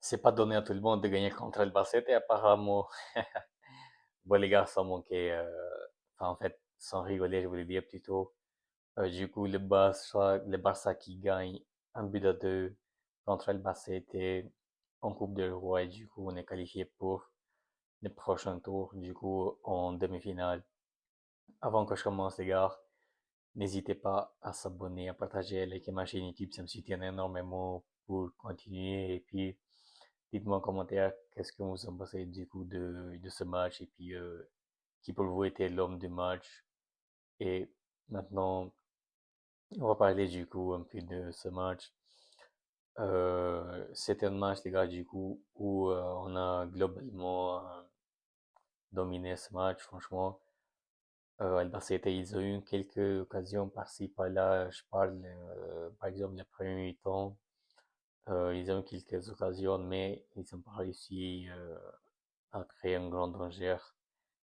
C'est pas donné à tout le monde de gagner contre le Basket et apparemment, bon, les gars sont manqués. Enfin, en fait, sans rigoler, je voulais dire plutôt. Du coup, le Barça qui gagne un but à deux contre le Basket et en Coupe de Roi. Et du coup, on est qualifié pour le prochain tour. Du coup, en demi-finale. Avant que je commence, les gars, n'hésitez pas à s'abonner, à partager, à liker ma chaîne YouTube. Ça me soutient énormément pour continuer. Et puis, dites-moi en commentaire qu'est-ce que vous en pensez du coup de ce match et puis qui pour vous était l'homme du match. Et maintenant, on va parler du coup un peu de ce match. C'était un match, les gars, du coup, où on a globalement dominé ce match, franchement. Le Barça, ils ont eu quelques occasions par-ci, par-là. Je parle, par exemple, le premier mi-temps. Ils ont eu quelques occasions, mais ils n'ont pas réussi à créer un grand danger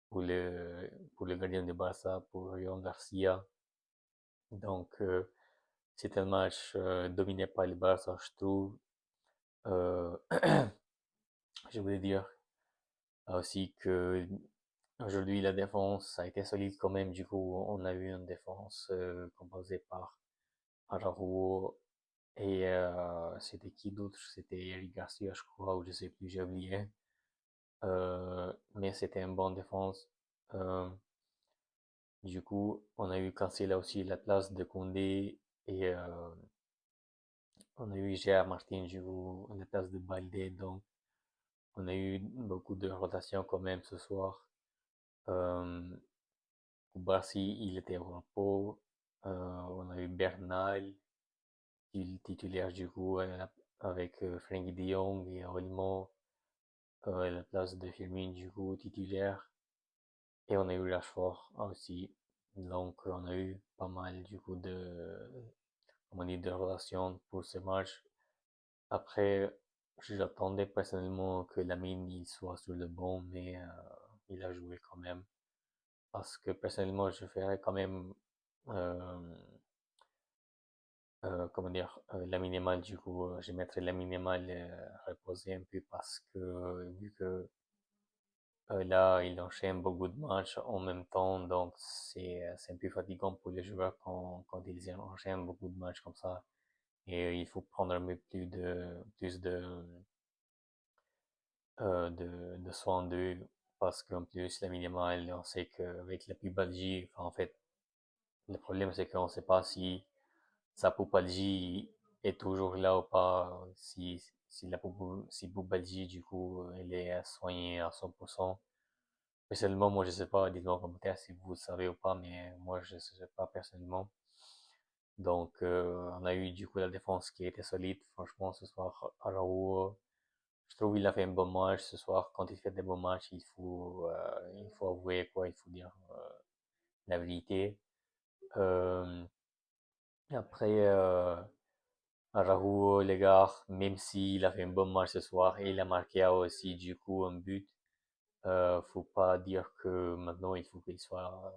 pour le gardien de Barça, pour Ryan Garcia. Donc, c'est un match dominé par le Barça, je trouve. Euh, je voulais dire aussi que aujourd'hui la défense a été solide quand même. Du coup, on a eu une défense composée par Araujo et c'était qui d'autre? C'était Eric Garcia, je crois, ou je sais plus, j'ai oublié. Mais c'était une bonne défense. Euh, Du coup, on a eu Cancela aussi la place de Koundé et on a eu Gérard Martin du coup à la place de Baldé. Donc, on a eu beaucoup de rotations quand même ce soir. Euh, Koubarsi, il était au repos. On a eu Bernal, titulaire du coup avec Frenkie de Jong et Olmo à la place de Firmino du coup titulaire. Et on a eu Rashford aussi. Donc, on a eu pas mal du coup comment dire, de rotation pour ce match. Après, j'attendais personnellement que Lamine il soit sur le banc, mais il a joué quand même. Parce que personnellement, je ferais quand même, euh, comment dire, Lamine Yamal, du coup, je mettrais Lamine Yamal reposer un peu parce que vu que là, il enchaîne beaucoup de matchs en même temps, donc c'est un peu fatigant pour les joueurs quand ils enchaînent beaucoup de matchs comme ça. Et il faut prendre un peu plus de soin d'eux parce qu'en plus, la minimale, on sait qu'avec la pubalgie, enfin, en fait, le problème c'est qu'on ne sait pas si sa pubalgie est toujours là ou pas, si pubalgie, du coup, elle est soignée à 100%. Personnellement, moi, je sais pas, dites-moi en commentaire si vous le savez ou pas, mais moi, je ne sais pas personnellement. Donc, on a eu du coup la défense qui était solide. Franchement, ce soir, Araujo, je trouve qu'il a fait un bon match ce soir. Quand il fait des bons matchs, il faut avouer quoi, il faut dire la vérité. Euh, Après, Araujo, les gars, même s'il a fait un bon match ce soir et il a marqué aussi du coup un but, faut pas dire que maintenant il faut qu'il soit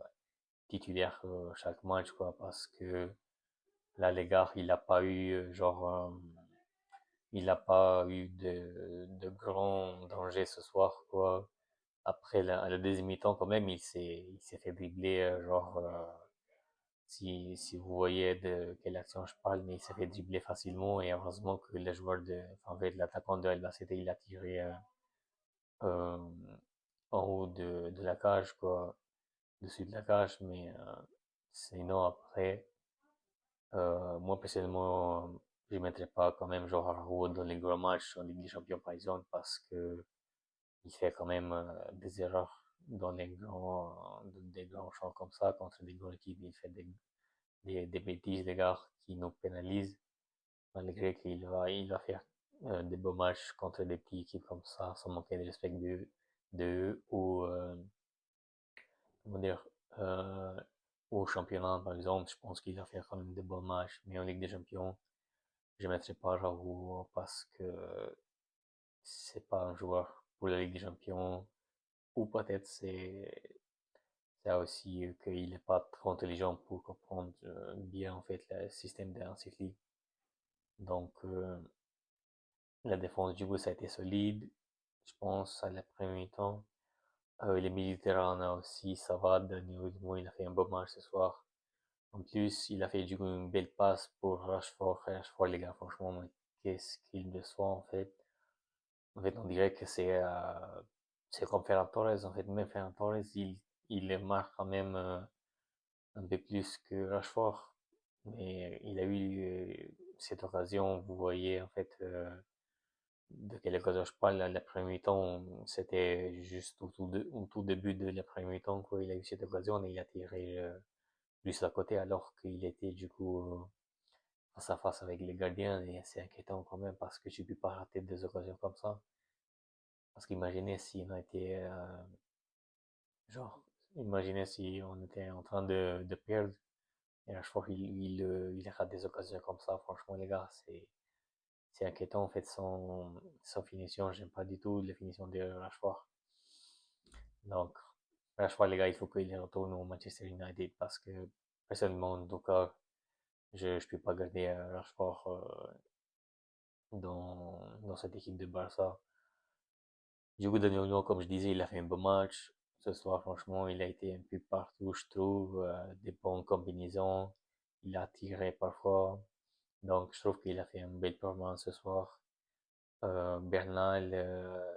titulaire chaque match quoi, parce que là les gars, il a pas eu il n'a pas eu de grands dangers ce soir, quoi. Après, à la deuxième mi-temps, quand même, il s'est fait dribbler, si vous voyez de quelle action je parle, mais il s'est fait dribbler facilement et heureusement que le joueur enfin, en fait, l'attaquant de Albacete, il a tiré euh, en haut de la cage, quoi, dessus de la cage, mais sinon, après, moi, personnellement, je ne mettrais pas quand même genre Arrow dans les gros matchs en Ligue des Champions, par exemple, parce que il fait quand même des erreurs dans des grands champs comme ça, contre des grandes équipes. Il fait des bêtises, des gars, qui nous pénalisent, malgré qu'il va faire des beaux matchs contre des petites équipes comme ça, sans manquer de respect de ou, comment dire, euh, au championnat, par exemple. Je pense qu'il va faire quand même des bons matchs, mais en Ligue des Champions, je ne mettrai pas Raoult parce que c'est pas un joueur pour la Ligue des Champions. Ou peut-être c'est aussi qu'il n'est pas trop intelligent pour comprendre bien en fait le système d'Hansi Flick. Donc La défense, du coup, ça a été solide. Je pense à la première mi-temps. Les Méditerranéens aussi, ça va. Dani Olmo, il a fait un beau match ce soir. En plus, il a fait du coup une belle passe pour Rashford. Rashford, les gars, franchement, mais qu'est-ce qu'il déçoit en fait. En fait, on dirait que c'est comme Ferran Torres. En fait, même Ferran Torres, il le marque quand même un peu plus que Rashford. Mais il a eu cette occasion, vous voyez, en fait, de quelle occasion je parle. La première mi-temps, c'était juste au tout début de la première mi-temps, quoi. Il a eu cette occasion et il a tiré juste à côté alors qu'il était du coup face à face avec les gardiens et c'est inquiétant quand même parce que tu peux pas rater des occasions comme ça. Parce qu'imaginez si on était genre, imaginez si on était en train de perdre et à chaque fois il rate des occasions comme ça. Franchement, les gars, c'est inquiétant en fait son finition. J'aime pas du tout la finition de Rashford. Donc, Rashford, les gars, il faut qu'il retourne au Manchester United parce que personnellement, en tout cas, je peux pas garder Rashford dans cette équipe de Barça. Du coup, Daniel Olmo, comme je disais, il a fait un bon match. Ce soir, franchement, il a été un peu partout, je trouve, des bonnes combinaisons. Il a tiré parfois. Donc, je trouve qu'il a fait une belle performance ce soir. Bernal,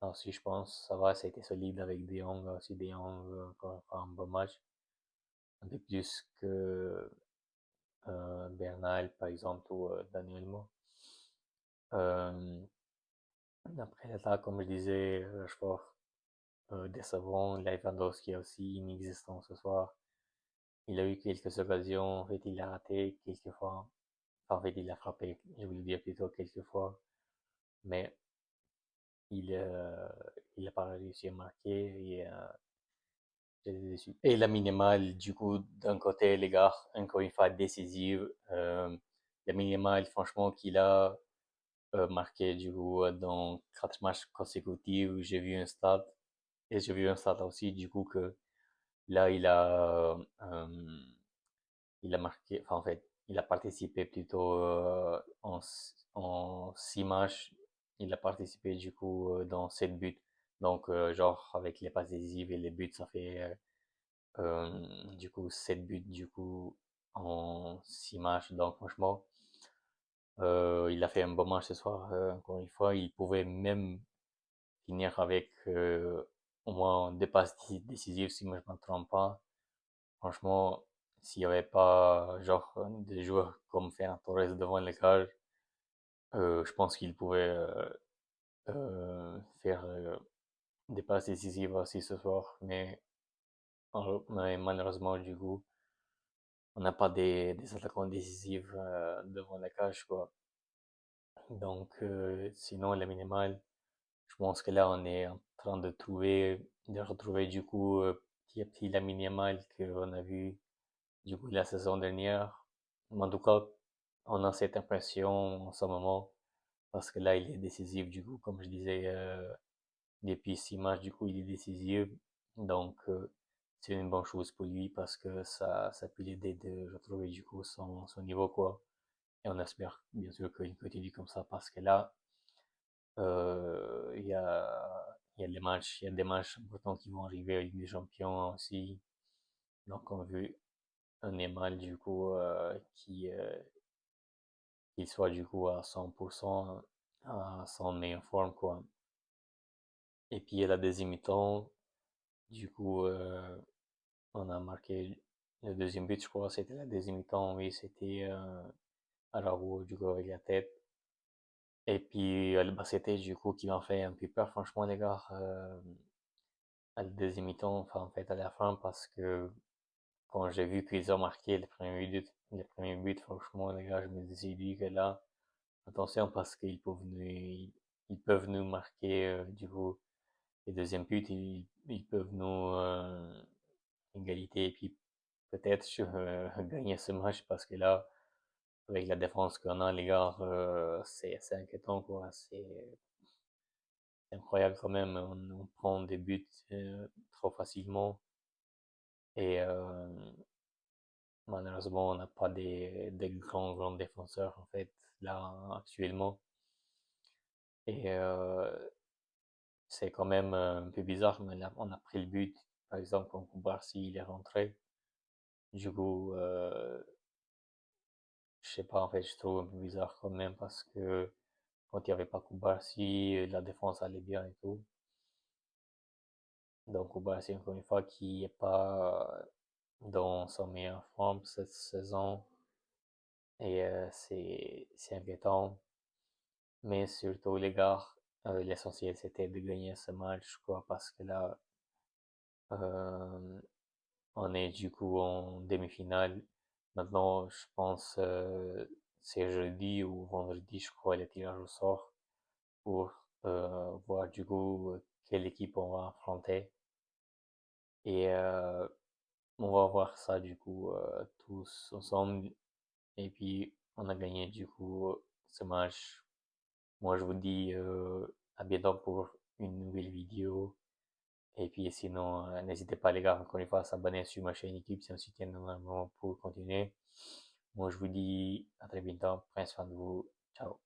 aussi, je pense, ça va, ça a été solide avec De Jong, aussi De Jong, encore un bon match. Un peu plus que Bernal, par exemple, ou Daniel Olmo. Euh, Après l'attaque, comme je disais, Rashford, décevant. Lewandowski aussi inexistant ce soir. Il a eu quelques occasions, en fait, il a raté quelques fois. Enfin, en fait, il a frappé, je voulais dire plutôt quelques fois, mais il, euh, il n'a pas réussi à marquer et j'étais déçu. Et la minimale, du coup, d'un côté, les gars, encore une fois décisive. La minimale, franchement, qu'il a marqué, du coup, dans 4 matchs consécutifs, j'ai vu un stade. Et j'ai vu un stade aussi, du coup, que là, il a marqué, enfin, en fait, il a participé plutôt en 6 matchs. Il a participé du coup dans 7 buts. Donc, genre, avec les passes décisives et les buts, ça fait du coup 7 buts du coup en 6 matchs. Donc, franchement, il a fait un bon match ce soir. Encore une fois, il pouvait même finir avec au moins 2 passes décisives, si je ne me trompe pas. Franchement, s'il n'y avait pas genre des joueurs comme Ferran Torres devant les cages, je pense qu'il pouvait faire des passes décisives aussi ce soir. Mais malheureusement, du coup, on n'a pas des attaquants décisifs devant la cage, quoi. Donc, sinon, la minimale, je pense que là, on est en train de retrouver du coup petit à petit la minimale qu'on a vu du coup la saison dernière. En tout cas, on a cette impression en ce moment, parce que là, il est décisif, du coup, comme je disais, depuis 6 matchs, du coup, il est décisif. Donc, c'est une bonne chose pour lui parce que ça peut l'aider de retrouver, du coup, son niveau, quoi. Et on espère, bien sûr, qu'il continue comme ça parce que là, il y a il y a des matchs importants qui vont arriver avec des champions aussi. Donc, on veut un Neymar, du coup, qu'il soit du coup à 100% à son meilleure forme, quoi. Et puis à la deuxième mi-temps, du coup, on a marqué le deuxième but, je crois, c'était la deuxième mi-temps, oui, c'était Araujo, du coup, avec la tête. Et puis, bah, c'était du coup qui m'a fait un peu peur, franchement, les gars, à la deuxième mi-temps, enfin, en fait, à la fin, parce que quand j'ai vu qu'ils ont marqué le premier but, franchement, les gars, je me suis dit que là, attention parce ils peuvent nous marquer du coup les deuxièmes buts, ils peuvent nous égalité et puis peut-être gagner ce match parce que là, avec la défense qu'on a, les gars, c'est inquiétant quoi. C'est incroyable quand même. On prend des buts trop facilement et malheureusement, on n'a pas des grands défenseurs en fait là actuellement. Et c'est quand même un peu bizarre, mais là, on a pris le but. Par exemple, quand Koubarsi il est rentré. Du coup, je sais pas, en fait, je trouve un peu bizarre quand même parce que quand il n'y avait pas Koubarsi, la défense allait bien et tout. Donc Koubarsi, encore une fois, qui est pas dans son meilleure forme cette saison. Et c'est inquiétant. Mais surtout, les gars, l'essentiel c'était de gagner ce match, quoi, parce que là, euh, on est du coup en demi-finale. Maintenant, je pense c'est jeudi ou vendredi, je crois, les tirages au sort pour voir du coup quelle équipe on va affronter. Et on va voir ça du coup tous ensemble. Et puis, on a gagné du coup ce match. Moi, je vous dis à bientôt pour une nouvelle vidéo. Et puis sinon, n'hésitez pas les gars, encore une fois, à s'abonner sur ma chaîne YouTube, c'est un soutien normalement pour continuer. Moi, je vous dis à très bientôt, prenez soin de vous, ciao.